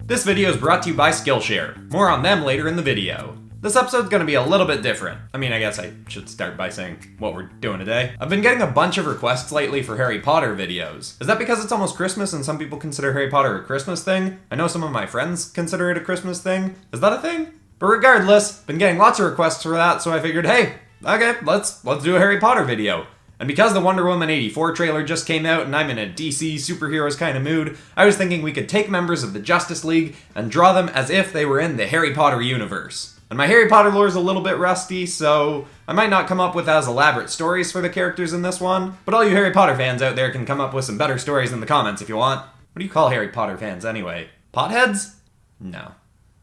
This video is brought to you by Skillshare. More on them later in the video. This episode's gonna be a little bit different. I guess I should start by saying what we're doing today. I've been getting a bunch of requests lately for Harry Potter videos. Is that because it's almost Christmas and some people consider Harry Potter a Christmas thing? I know some of my friends consider it a Christmas thing. Is that a thing? But regardless, been getting lots of requests for that, so I figured, hey, okay, let's do a Harry Potter video. And because the Wonder Woman 84 trailer just came out and I'm in a DC superheroes kind of mood, I was thinking we could take members of the Justice League and draw them as if they were in the Harry Potter universe. And my Harry Potter lore is a little bit rusty, so I might not come up with as elaborate stories for the characters in this one, but all you Harry Potter fans out there can come up with some better stories in the comments if you want. What do you call Harry Potter fans anyway? Potheads? No,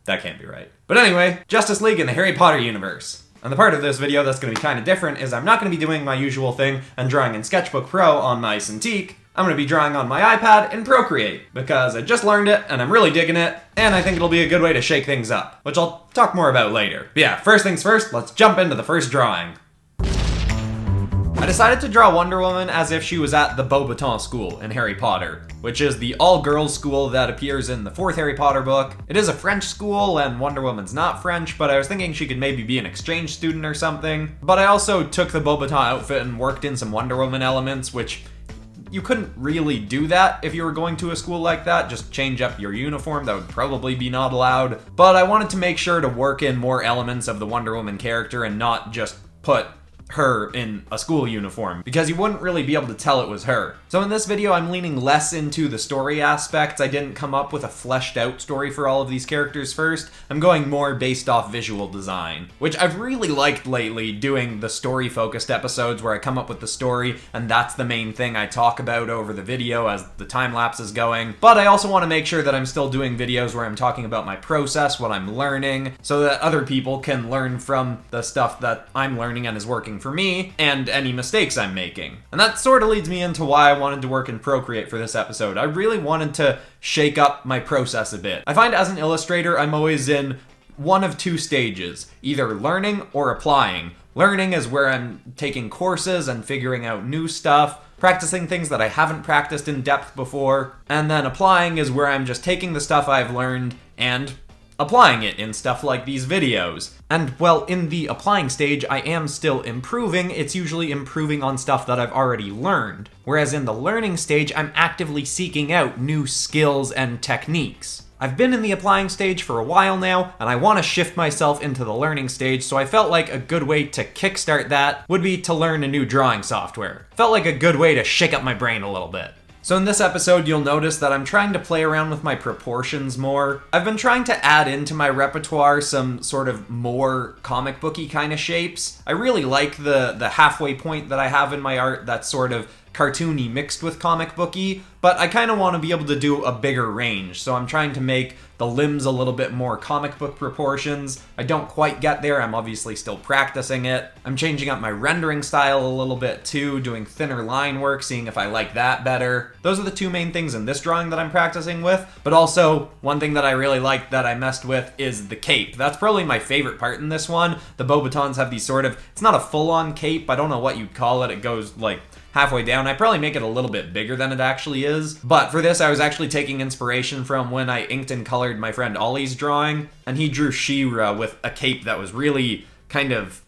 that can't be right. But anyway, Justice League in the Harry Potter universe. And the part of this video that's going to be kind of different is I'm not going to be doing my usual thing and drawing in Sketchbook Pro on my Cintiq. I'm going to be drawing on my iPad in Procreate, because I just learned it and I'm really digging it, and I think it'll be a good way to shake things up, which I'll talk more about later. But yeah, first things first, let's jump into the first drawing. I decided to draw Wonder Woman as if she was at the Beuxbaton school in Harry Potter, which is the all-girls school that appears in the 4th Harry Potter book. It is a French school, and Wonder Woman's not French, but I was thinking she could maybe be an exchange student or something. But I also took the Beuxbaton outfit and worked in some Wonder Woman elements, which you couldn't really do that if you were going to a school like that, just change up your uniform, that would probably be not allowed. But I wanted to make sure to work in more elements of the Wonder Woman character and not just put her in a school uniform, because you wouldn't really be able to tell it was her. So in this video, I'm leaning less into the story aspects. I didn't come up with a fleshed out story for all of these characters first. I'm going more based off visual design, which I've really liked lately, doing the story focused episodes where I come up with the story and that's the main thing I talk about over the video as the time lapse is going. But I also want to make sure that I'm still doing videos where I'm talking about my process, what I'm learning, so that other people can learn from the stuff that I'm learning and is working for me, and any mistakes I'm making. And that sort of leads me into why I wanted to work in Procreate for this episode. I really wanted to shake up my process a bit. I find as an illustrator, I'm always in one of two stages, either learning or applying. Learning is where I'm taking courses and figuring out new stuff, practicing things that I haven't practiced in depth before, and then applying is where I'm just taking the stuff I've learned and applying it in stuff like these videos. And well, in the applying stage, I am still improving. It's usually improving on stuff that I've already learned. Whereas in the learning stage, I'm actively seeking out new skills and techniques. I've been in the applying stage for a while now, and I want to shift myself into the learning stage, so I felt like a good way to kickstart that would be to learn a new drawing software. Felt like a good way to shake up my brain a little bit. So in this episode, you'll notice that I'm trying to play around with my proportions more. I've been trying to add into my repertoire some sort of more comic booky kind of shapes. I really like the halfway point that I have in my art that's sort of cartoony mixed with comic booky, but I kind of want to be able to do a bigger range, so I'm trying to make the limbs a little bit more comic book proportions. I don't quite get there, I'm obviously still practicing it. I'm changing up my rendering style a little bit too, doing thinner line work, seeing if I like that better. Those are the two main things in this drawing that I'm practicing with, but also one thing that I really like that I messed with is the cape. That's probably my favorite part in this one. The Beuxbatons have these sort of, it's not a full-on cape, I don't know what you'd call it, it goes like halfway down. I probably make it a little bit bigger than it actually is. But for this, I was actually taking inspiration from when I inked and colored my friend Ollie's drawing, and he drew She-Ra with a cape that was really kind of,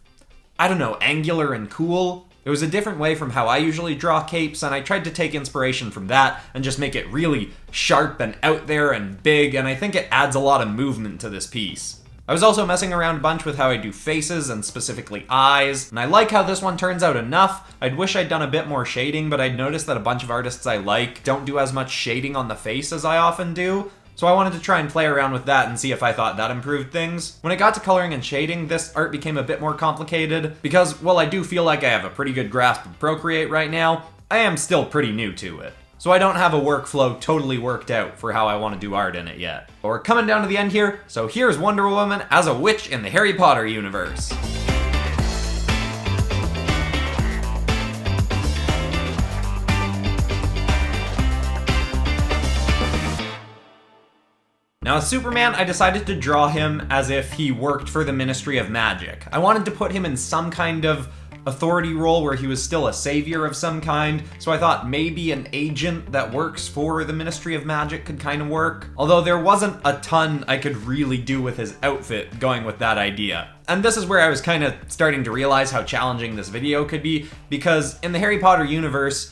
I don't know, angular and cool. It was a different way from how I usually draw capes, and I tried to take inspiration from that and just make it really sharp and out there and big, and I think it adds a lot of movement to this piece. I was also messing around a bunch with how I do faces and specifically eyes, and I like how this one turns out enough. I'd wish I'd done a bit more shading, but I'd noticed that a bunch of artists I like don't do as much shading on the face as I often do, so I wanted to try and play around with that and see if I thought that improved things. When it got to coloring and shading, this art became a bit more complicated, because while I do feel like I have a pretty good grasp of Procreate right now, I am still pretty new to it. So I don't have a workflow totally worked out for how I want to do art in it yet. But we're coming down to the end here, so here's Wonder Woman as a witch in the Harry Potter universe. Now as Superman, I decided to draw him as if he worked for the Ministry of Magic. I wanted to put him in some kind of authority role where he was still a savior of some kind, so I thought maybe an agent that works for the Ministry of Magic could kind of work. Although there wasn't a ton I could really do with his outfit going with that idea. And this is where I was kind of starting to realize how challenging this video could be, because in the Harry Potter universe,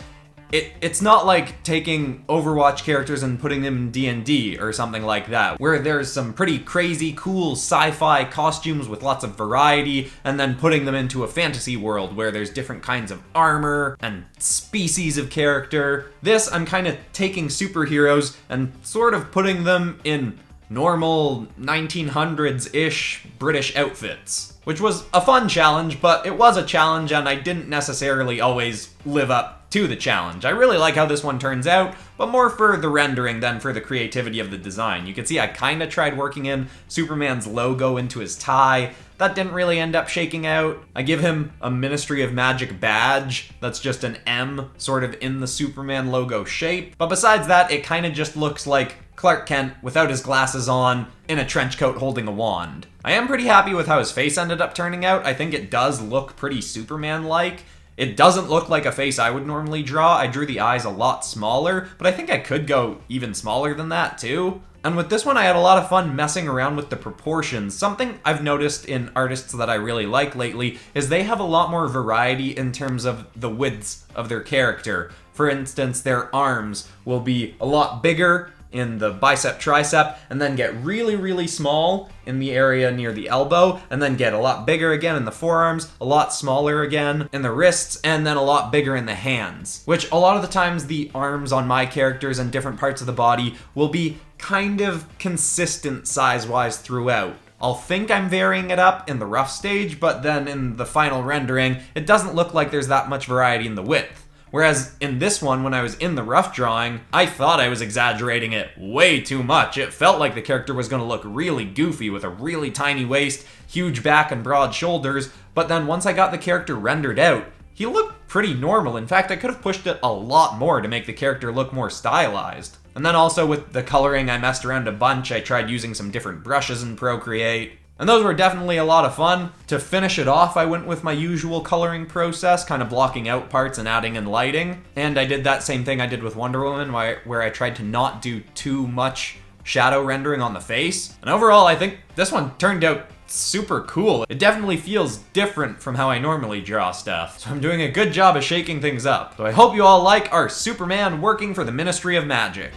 it's not like taking Overwatch characters and putting them in D&D or something like that, where there's some pretty crazy, cool sci-fi costumes with lots of variety, and then putting them into a fantasy world where there's different kinds of armor and species of character. This, I'm kind of taking superheroes and sort of putting them in normal 1900s-ish British outfits, which was a fun challenge, but it was a challenge and I didn't necessarily always live up to the challenge. I really like how this one turns out, but more for the rendering than for the creativity of the design. You can see I kind of tried working in Superman's logo into his tie. That didn't really end up shaking out. I give him a Ministry of Magic badge that's just an M sort of in the Superman logo shape, but besides that, it kind of just looks like Clark Kent without his glasses on, in a trench coat holding a wand. I am pretty happy with how his face ended up turning out. I think it does look pretty Superman-like. It doesn't look like a face I would normally draw. I drew the eyes a lot smaller, but I think I could go even smaller than that too. And with this one, I had a lot of fun messing around with the proportions. Something I've noticed in artists that I really like lately is they have a lot more variety in terms of the widths of their character. For instance, their arms will be a lot bigger in the bicep tricep, and then get really, really small in the area near the elbow, and then get a lot bigger again in the forearms, a lot smaller again in the wrists, and then a lot bigger in the hands. Which a lot of the times the arms on my characters and different parts of the body will be kind of consistent size-wise throughout. I'll think I'm varying it up in the rough stage, but then in the final rendering, it doesn't look like there's that much variety in the width. Whereas in this one, when I was in the rough drawing, I thought I was exaggerating it way too much. It felt like the character was going to look really goofy with a really tiny waist, huge back, and broad shoulders, but then once I got the character rendered out, he looked pretty normal. In fact, I could have pushed it a lot more to make the character look more stylized. And then also with the coloring, I messed around a bunch. I tried using some different brushes in Procreate. And those were definitely a lot of fun. To finish it off, I went with my usual coloring process, kind of blocking out parts and adding in lighting. And I did that same thing I did with Wonder Woman, where I tried to not do too much shadow rendering on the face. And overall, I think this one turned out super cool. It definitely feels different from how I normally draw stuff. So I'm doing a good job of shaking things up. So I hope you all like our Superman working for the Ministry of Magic.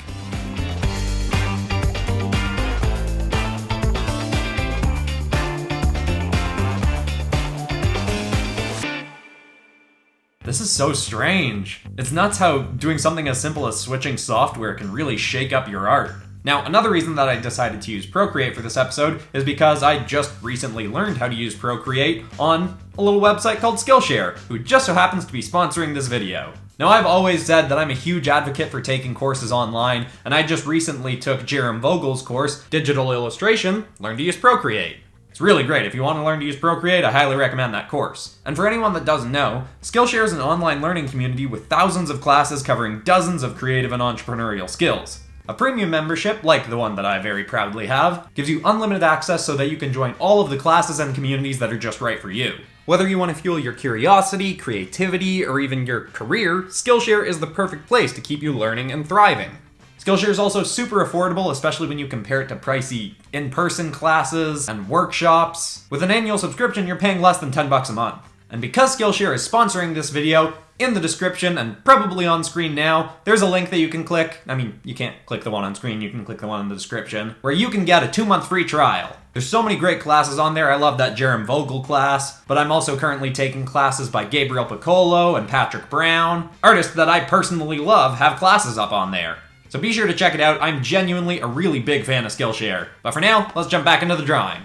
This is so strange. It's nuts how doing something as simple as switching software can really shake up your art. Now, another reason that I decided to use Procreate for this episode is because I just recently learned how to use Procreate on a little website called Skillshare, who just so happens to be sponsoring this video. Now, I've always said that I'm a huge advocate for taking courses online, and I just recently took Jerem Vogel's course, Digital Illustration, Learn to Use Procreate. It's really great. If you want to learn to use Procreate, I highly recommend that course. And for anyone that doesn't know, Skillshare is an online learning community with thousands of classes covering dozens of creative and entrepreneurial skills. A premium membership, like the one that I very proudly have, gives you unlimited access so that you can join all of the classes and communities that are just right for you. Whether you want to fuel your curiosity, creativity, or even your career, Skillshare is the perfect place to keep you learning and thriving. Skillshare is also super affordable, especially when you compare it to pricey in-person classes and workshops. With an annual subscription, you're paying less than $10 a month. And because Skillshare is sponsoring this video, in the description and probably on screen now, there's a link that you can click. I mean, you can't click the one on screen, you can click the one in the description, where you can get a 2-month free trial. There's so many great classes on there. I love that Jerem Vogel class, but I'm also currently taking classes by Gabriel Piccolo and Patrick Brown. Artists that I personally love have classes up on there. So be sure to check it out. I'm genuinely a really big fan of Skillshare. But for now, let's jump back into the drawing.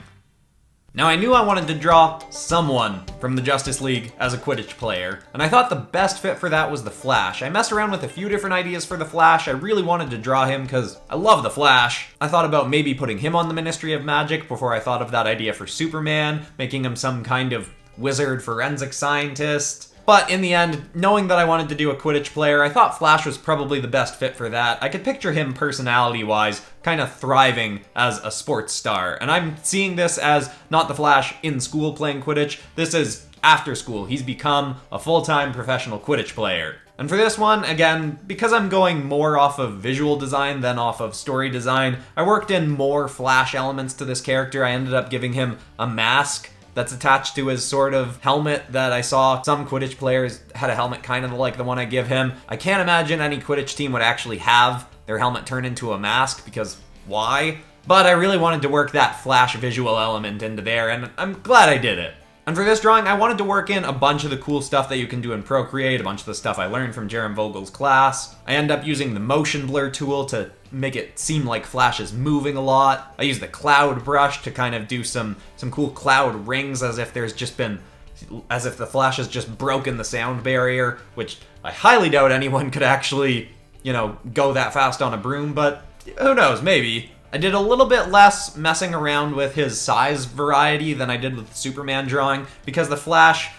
Now, I knew I wanted to draw someone from the Justice League as a Quidditch player, and I thought the best fit for that was the Flash. I messed around with a few different ideas for the Flash. I really wanted to draw him because I love the Flash. I thought about maybe putting him on the Ministry of Magic before I thought of that idea for Superman, making him some kind of wizard forensic scientist. But in the end, knowing that I wanted to do a Quidditch player, I thought Flash was probably the best fit for that. I could picture him personality-wise kind of thriving as a sports star. And I'm seeing this as not the Flash in school playing Quidditch. This is after school, he's become a full-time professional Quidditch player. And for this one, again, because I'm going more off of visual design than off of story design, I worked in more Flash elements to this character. I ended up giving him a mask that's attached to his sort of helmet that I saw some Quidditch players had a helmet kind of like the one I give him. I can't imagine any Quidditch team would actually have their helmet turn into a mask, because why? But I really wanted to work that Flash visual element into there, and I'm glad I did it. And for this drawing, I wanted to work in a bunch of the cool stuff that you can do in Procreate, a bunch of the stuff I learned from Jerem Vogel's class. I end up using the motion blur tool to make it seem like Flash is moving a lot. I use the cloud brush to kind of do some cool cloud rings as if the Flash has just broken the sound barrier, which I highly doubt anyone could actually, go that fast on a broom, but who knows, maybe. I did a little bit less messing around with his size variety than I did with the Superman drawing, because the Flash,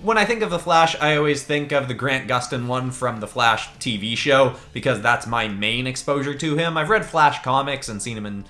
when I think of the Flash, I always think of the Grant Gustin one from the Flash TV show, because that's my main exposure to him. I've read Flash comics and seen him in,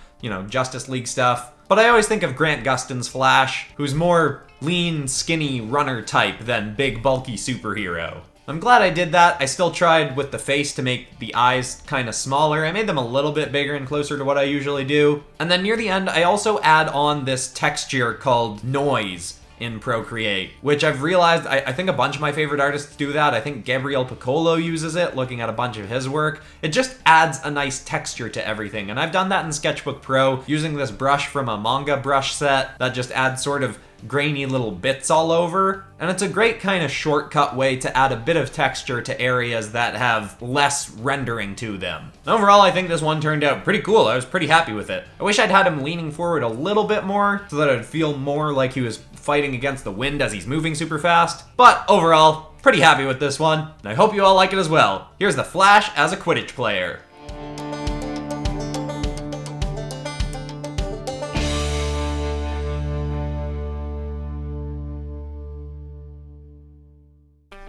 Justice League stuff, but I always think of Grant Gustin's Flash, who's more lean, skinny runner type than big, bulky superhero. I'm glad I did that. I still tried with the face to make the eyes kind of smaller. I made them a little bit bigger and closer to what I usually do. And then near the end, I also add on this texture called noise in Procreate, which I've realized, I think a bunch of my favorite artists do that. I think Gabriel Piccolo uses it, looking at a bunch of his work. It just adds a nice texture to everything. And I've done that in Sketchbook Pro using this brush from a manga brush set that just adds sort of grainy little bits all over, and it's a great kind of shortcut way to add a bit of texture to areas that have less rendering to them. Overall, I think this one turned out pretty cool. I was pretty happy with it. I wish I'd had him leaning forward a little bit more so that it'd feel more like he was fighting against the wind as he's moving super fast, but overall, pretty happy with this one, and I hope you all like it as well. Here's the Flash as a Quidditch player.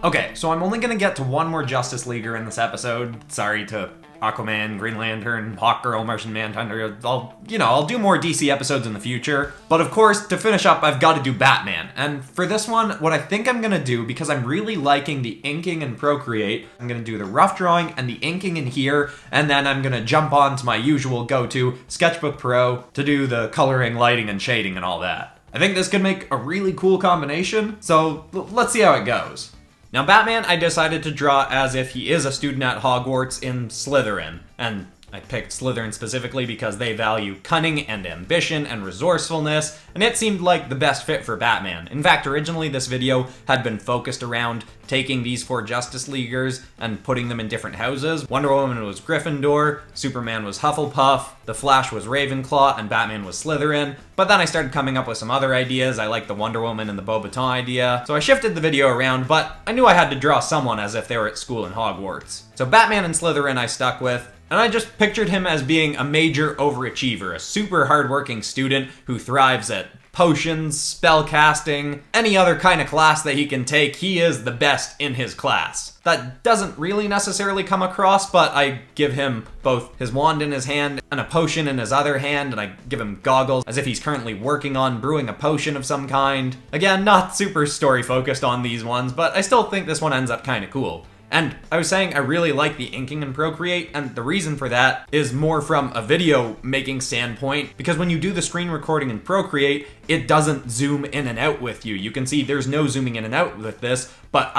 Okay, so I'm only gonna get to one more Justice Leaguer in this episode. Sorry to Aquaman, Green Lantern, Hawkgirl, Martian Manhunter. I'll do more DC episodes in the future. But of course, to finish up, I've got to do Batman. And for this one, what I think I'm gonna do, because I'm really liking the inking in Procreate, I'm gonna do the rough drawing and the inking in here, and then I'm gonna jump on to my usual go-to, Sketchbook Pro, to do the coloring, lighting, and shading and all that. I think this could make a really cool combination, so let's see how it goes. Now, Batman, I decided to draw as if he is a student at Hogwarts in Slytherin, and I picked Slytherin specifically because they value cunning and ambition and resourcefulness, and it seemed like the best fit for Batman. In fact, originally this video had been focused around taking these 4 Justice Leaguers and putting them in different houses. Wonder Woman was Gryffindor, Superman was Hufflepuff, the Flash was Ravenclaw, and Batman was Slytherin. But then I started coming up with some other ideas. I liked the Wonder Woman and the Beuxbaton idea, so I shifted the video around, but I knew I had to draw someone as if they were at school in Hogwarts. So Batman and Slytherin I stuck with, and I just pictured him as being a major overachiever, a super hardworking student who thrives at potions, spellcasting, any other kind of class that he can take. He is the best in his class. That doesn't really necessarily come across, but I give him both his wand in his hand and a potion in his other hand, and I give him goggles as if he's currently working on brewing a potion of some kind. Again, not super story focused on these ones, but I still think this one ends up kind of cool. And I was saying I really like the inking in Procreate, and the reason for that is more from a video making standpoint, because when you do the screen recording in Procreate, it doesn't zoom in and out with you. You can see there's no zooming in and out with this, but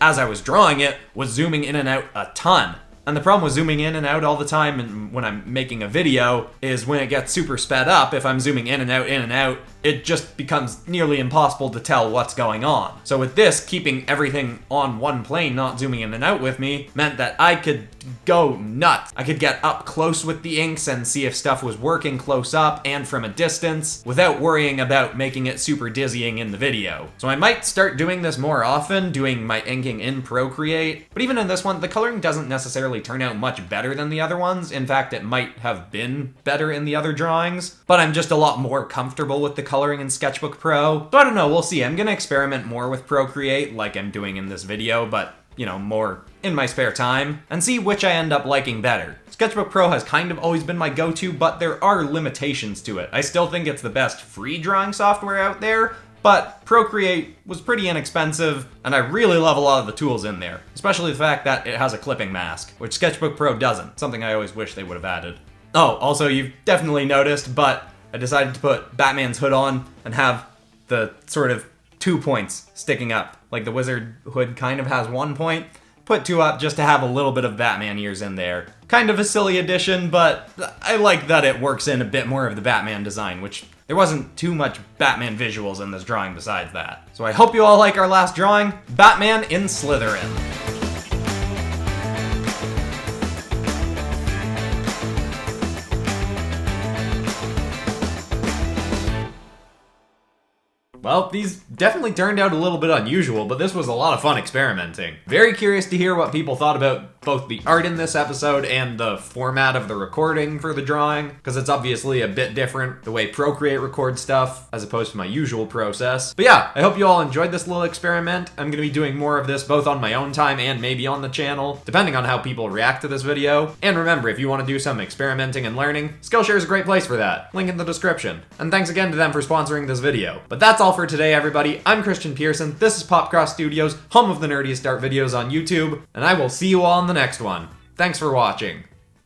as I was drawing it, was zooming in and out a ton. And the problem with zooming in and out all the time and when I'm making a video is when it gets super sped up, if I'm zooming in and out, it just becomes nearly impossible to tell what's going on. So with this, keeping everything on one plane, not zooming in and out with me, meant that I could go nuts. I could get up close with the inks and see if stuff was working close up and from a distance without worrying about making it super dizzying in the video. So I might start doing this more often, doing my inking in Procreate. But even in this one, the coloring doesn't necessarily turn out much better than the other ones. In fact, it might have been better in the other drawings, but I'm just a lot more comfortable with the coloring in Sketchbook Pro. So I don't know, we'll see. I'm gonna experiment more with Procreate like I'm doing in this video, but more in my spare time, and see which I end up liking better. Sketchbook Pro has kind of always been my go-to, but there are limitations to it. I still think it's the best free drawing software out there, but Procreate was pretty inexpensive, and I really love a lot of the tools in there, especially the fact that it has a clipping mask, which Sketchbook Pro doesn't, something I always wish they would have added. Oh, also you've definitely noticed, but I decided to put Batman's hood on and have the sort of 2 points sticking up. Like the wizard hood kind of has 1 point. Put 2 up just to have a little bit of Batman ears in there. Kind of a silly addition, but I like that it works in a bit more of the Batman design, which there wasn't too much Batman visuals in this drawing besides that. So I hope you all like our last drawing, Batman in Slytherin. Well, these definitely turned out a little bit unusual, but this was a lot of fun experimenting. Very curious to hear what people thought about both the art in this episode and the format of the recording for the drawing, because it's obviously a bit different, the way Procreate records stuff, as opposed to my usual process. But yeah, I hope you all enjoyed this little experiment. I'm going to be doing more of this both on my own time and maybe on the channel, depending on how people react to this video. And remember, if you want to do some experimenting and learning, Skillshare is a great place for that. Link in the description. And thanks again to them for sponsoring this video. But that's all for today, everybody. I'm Christian Pearson. This is Popcross Studios, home of the nerdiest art videos on YouTube, and I will see you all in the next one. Thanks for watching.